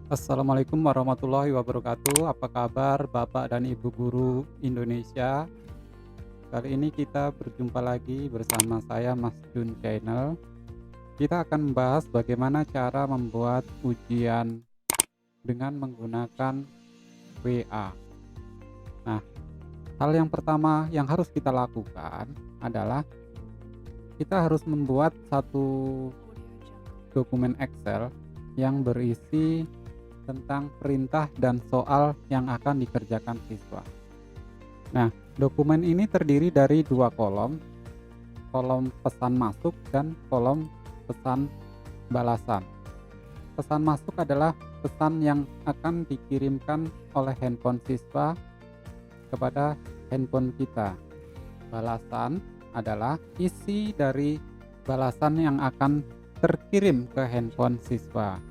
Assalamualaikum warahmatullahi wabarakatuh. Apa kabar Bapak dan Ibu guru Indonesia? Kali ini kita berjumpa lagi bersama saya Mas Jun Channel. Kita akan membahas bagaimana cara membuat ujian dengan menggunakan WA. Nah, hal yang pertama yang harus kita lakukan adalah kita harus membuat satu dokumen Excel yang berisi tentang perintah dan soal yang akan dikerjakan siswa. Nah, dokumen ini terdiri dari dua kolom pesan masuk dan kolom pesan balasan. Pesan masuk adalah pesan yang akan dikirimkan oleh handphone siswa kepada handphone kita. Balasan adalah isi dari balasan yang akan terkirim ke handphone siswa.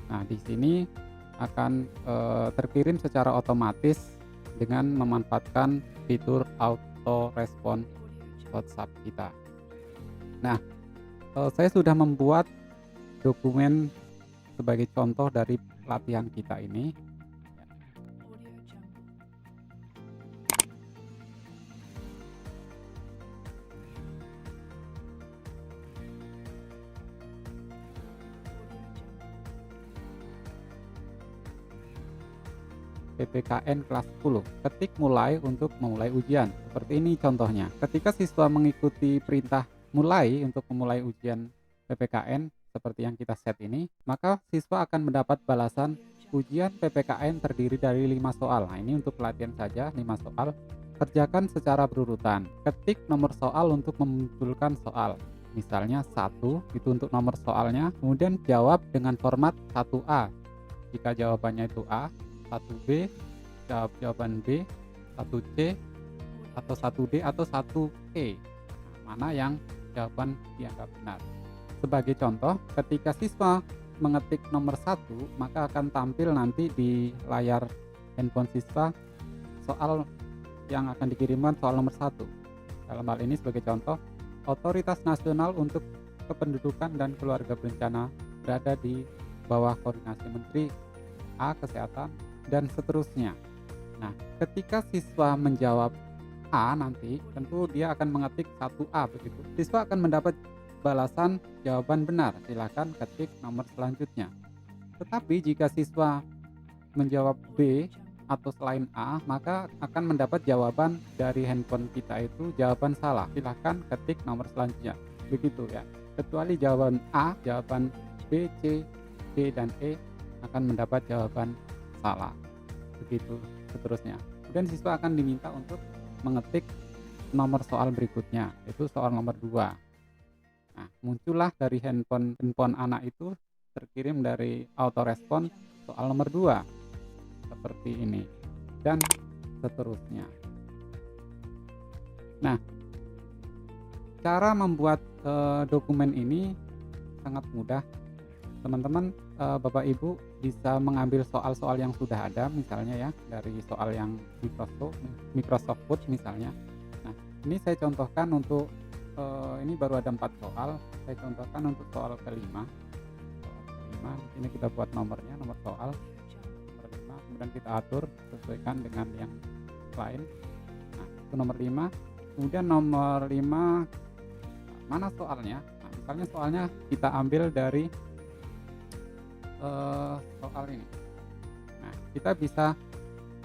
Nah, di sini akan terkirim secara otomatis dengan memanfaatkan fitur auto respon WhatsApp kita. Nah, saya sudah membuat dokumen sebagai contoh dari latihan kita ini. PPKN kelas 10, ketik mulai untuk memulai ujian. Seperti ini contohnya. Ketika siswa mengikuti perintah mulai untuk memulai ujian PPKN seperti yang kita set ini, maka siswa akan mendapat balasan ujian PPKN terdiri dari 5 soal. Nah, ini untuk pelatihan saja, 5 soal. Kerjakan secara berurutan. Ketik nomor soal untuk memunculkan soal. Misalnya 1 itu untuk nomor soalnya, kemudian jawab dengan format 1A. Jika jawabannya itu A, 1B, jawab jawaban B, 1C, atau 1D, atau 1E. Mana yang jawaban dianggap benar. Sebagai contoh, ketika siswa mengetik nomor 1, maka akan tampil nanti di layar handphone siswa soal yang akan dikirimkan soal nomor 1. Dalam hal ini sebagai contoh, Otoritas Nasional untuk Kependudukan dan Keluarga Berencana berada di bawah koordinasi Menteri A Kesehatan, dan seterusnya. Nah, ketika siswa menjawab A nanti, tentu dia akan mengetik 1A begitu. Siswa akan mendapat balasan jawaban benar. Silakan ketik nomor selanjutnya. Tetapi jika siswa menjawab B atau selain A, maka akan mendapat jawaban dari handphone kita itu jawaban salah. Silakan ketik nomor selanjutnya. Begitu ya. Kecuali jawaban A, jawaban B, C, D, dan E akan mendapat jawaban salah, begitu seterusnya. Kemudian siswa akan diminta untuk mengetik nomor soal berikutnya, yaitu soal nomor 2. Nah, muncullah dari handphone anak itu terkirim dari autorespon soal nomor 2 seperti ini, dan seterusnya. Nah, cara membuat dokumen ini sangat mudah. Teman-teman, Bapak Ibu bisa mengambil soal-soal yang sudah ada, misalnya ya, dari soal yang Microsoft Word misalnya. Nah, ini saya contohkan untuk ini baru ada 4 soal. Saya contohkan untuk soal kelima. Ini kita buat nomornya, nomor soal nomor 5, kemudian kita atur sesuaikan dengan yang lain. Nah, itu nomor 5. Kemudian nomor 5 mana soalnya? Nah, misalnya soalnya kita ambil dari soal ini. Nah, kita bisa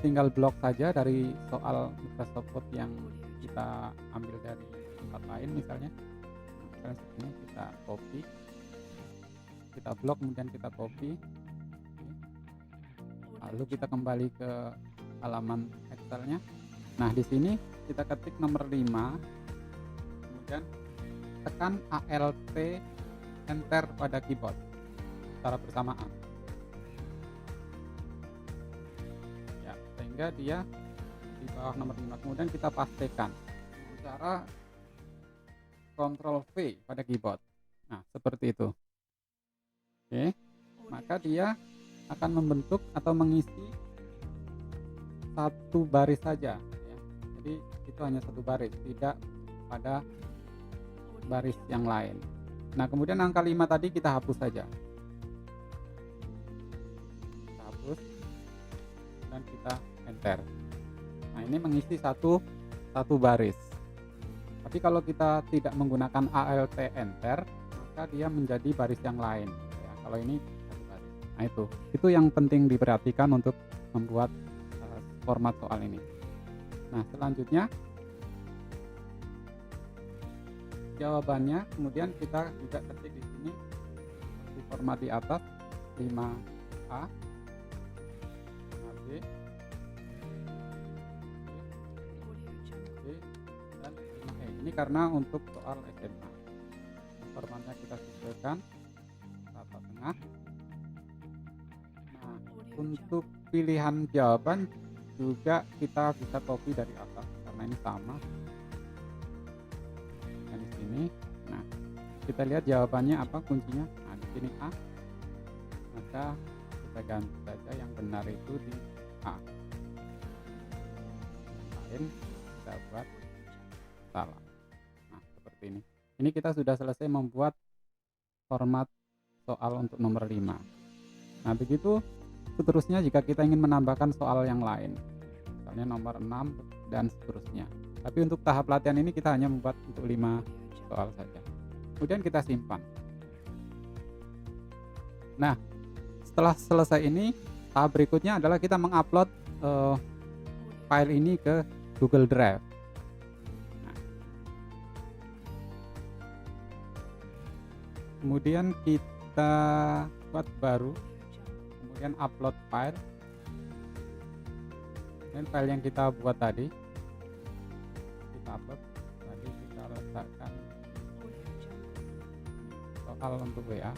tinggal blok saja dari soal Microsoft Word yang kita ambil dari tempat lain misalnya. Nah, misalnya seperti ini, kita copy, kita blok, kemudian kita copy, lalu kita kembali ke halaman Excelnya. Nah, di sini kita ketik nomor 5, kemudian tekan Alt Enter pada keyboard secara bersamaan ya, sehingga dia di bawah nomor 5. Kemudian kita pastikan cara Ctrl V pada keyboard. Nah, seperti itu. Oke, maka dia akan membentuk atau mengisi satu baris saja ya. Jadi itu hanya satu baris, tidak pada baris yang lain. Nah, kemudian angka 5 tadi kita hapus saja. Kita hapus dan kita enter. Nah, ini mengisi satu baris. Tapi kalau kita tidak menggunakan alt enter, maka dia menjadi baris yang lain ya. Kalau ini satu baris. Nah, itu yang penting diperhatikan untuk membuat format soal ini. Nah, selanjutnya jawabannya kemudian kita juga ketik di sini di format di atas 5A, 5B, dan 5E. Ini karena untuk soal SMA. Formatnya kita sesuaikan rata tengah. Nah, untuk pilihan jawaban juga kita bisa copy dari atas karena ini sama. Di sini, nah kita lihat jawabannya apa kuncinya. Nah, di sini A, maka kita ganti saja yang benar itu di A. Lain kita buat salah. Nah, seperti ini. Ini kita sudah selesai membuat format soal untuk nomor 5. Nah, begitu seterusnya jika kita ingin menambahkan soal yang lain, misalnya nomor 6 dan seterusnya. Tapi untuk tahap latihan ini kita hanya membuat untuk 5 soal saja. Kemudian kita simpan. Nah, setelah selesai ini, tahap berikutnya adalah kita mengupload file ini ke Google Drive. Nah, kemudian kita buat baru, kemudian upload file. Dan file yang kita buat tadi, kita upload. Tadi kita letakkan soal untuk WA.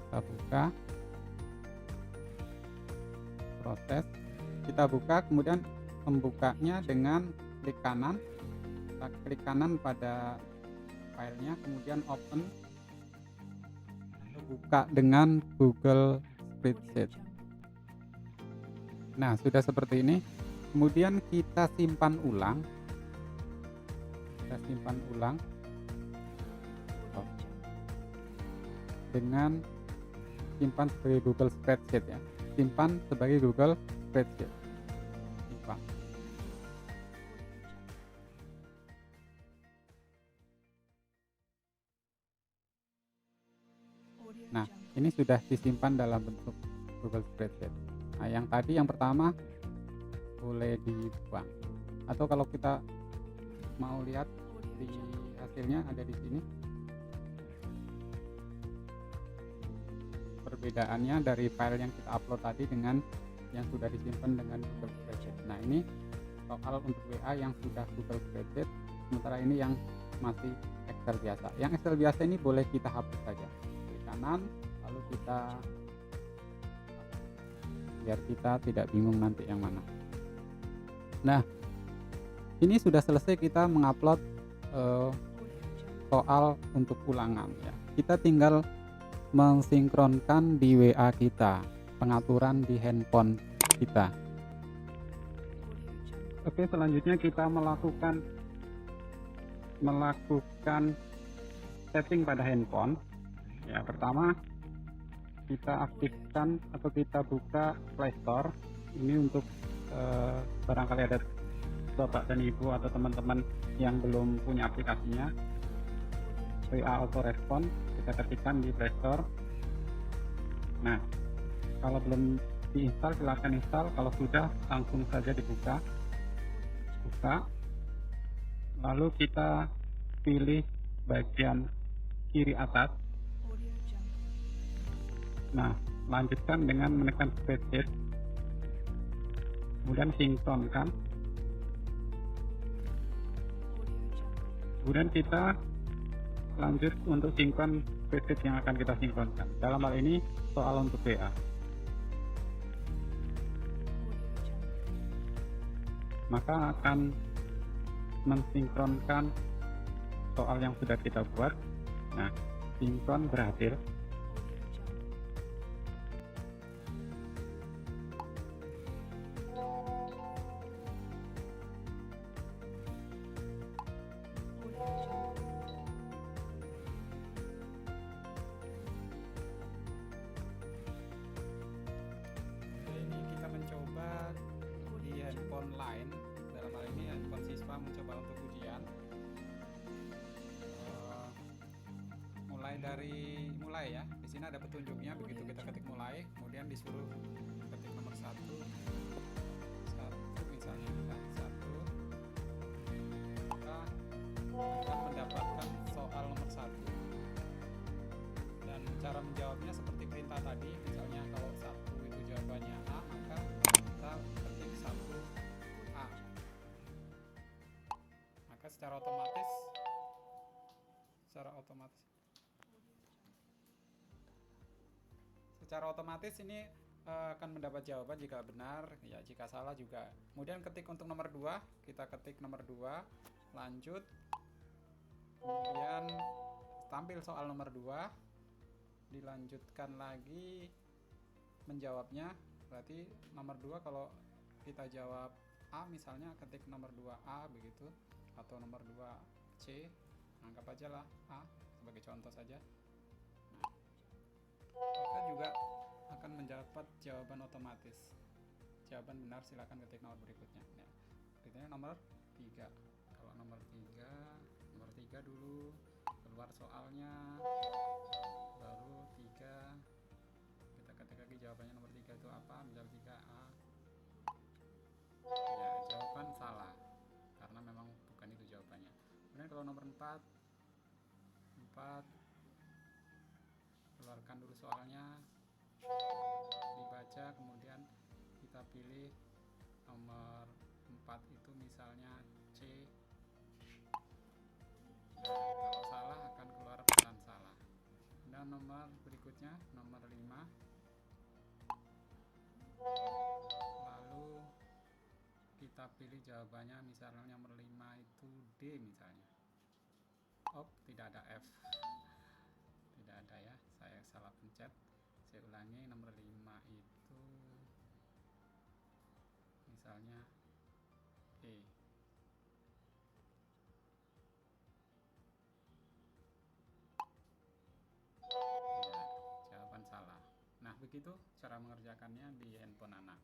Kita buka, proses, kita buka, kemudian membukanya dengan klik kanan. Kita klik kanan pada filenya, kemudian open, buka dengan Google Spreadsheet. Nah, sudah seperti ini. Kemudian kita simpan ulang. Dengan simpan sebagai Google Spreadsheet ya. Simpan sebagai Google Spreadsheet. Simpan. Nah, ini sudah disimpan dalam bentuk Google Spreadsheet. Nah, yang tadi yang pertama boleh dibuang. Atau kalau kita mau lihat di hasilnya ada di sini. Perbedaannya dari file yang kita upload tadi dengan yang sudah disimpan dengan Google Spreadsheet. Nah, ini soal untuk WA yang sudah Google Spreadsheet, sementara ini yang masih Excel biasa. Yang Excel biasa ini boleh kita hapus saja. Klik kanan, lalu kita biar kita tidak bingung nanti yang mana. Nah, ini sudah selesai kita mengupload soal untuk ulangan ya. Kita tinggal mensinkronkan di WA kita, pengaturan di handphone kita. Oke, selanjutnya kita melakukan setting pada handphone. Ya, pertama kita aktifkan atau kita buka Play Store. Ini untuk barangkali ada bapak dan ibu atau teman-teman yang belum punya aplikasinya. WA Auto Respon kita ketikkan di Play Store. Nah, kalau belum diinstal silahkan install, kalau sudah langsung saja dibuka. Lalu kita pilih bagian kiri atas. Nah, lanjutkan dengan menekan Spreadsheet, kemudian sinkronkan. Kemudian kita lanjut untuk sinkron Spreadsheet yang akan kita sinkronkan. Dalam hal ini soal untuk WA. Maka akan mensinkronkan soal yang sudah kita buat. Nah, sinkron berhasil. dari mulai ya. Di sini ada petunjuknya, begitu kita ketik mulai, kemudian disuruh ketik nomor satu misalnya, kita satu, maka akan mendapatkan soal nomor satu. Dan cara menjawabnya seperti perintah tadi, misalnya kalau satu itu jawabannya A, maka kita ketik 1A. Maka secara otomatis ini akan mendapat jawaban jika benar, ya jika salah juga. Kemudian ketik untuk nomor 2, kita ketik nomor 2, lanjut, kemudian tampil soal nomor 2, dilanjutkan lagi menjawabnya. Berarti nomor 2 kalau kita jawab A misalnya, ketik nomor 2A begitu, atau nomor 2C, anggap aja lah A sebagai contoh saja. Nah, maka juga akan mendapat jawaban otomatis. Jawaban benar silakan ketik nomor berikutnya. Nah, berikutnya nomor 3. Kalau nomor 3 dulu keluar soalnya, baru 3 kita ketik lagi jawabannya. Nomor 3 itu apa? Menjawab 3A. Ya, jawaban salah karena memang bukan itu jawabannya. Kemudian kalau nomor 4 keluarkan dulu soalnya, dibaca, kemudian kita pilih nomor 4 itu misalnya C. Nah, kalau salah akan keluar pesan salah. Dan nomor berikutnya nomor 5, lalu kita pilih jawabannya, misalnya nomor 5 itu D misalnya. Oh, tidak ada F, tidak ada ya, saya salah pencet. Saya ulangi, nomor 5 itu misalnya E. Ya, jawaban salah. Nah, begitu cara mengerjakannya di handphone anak.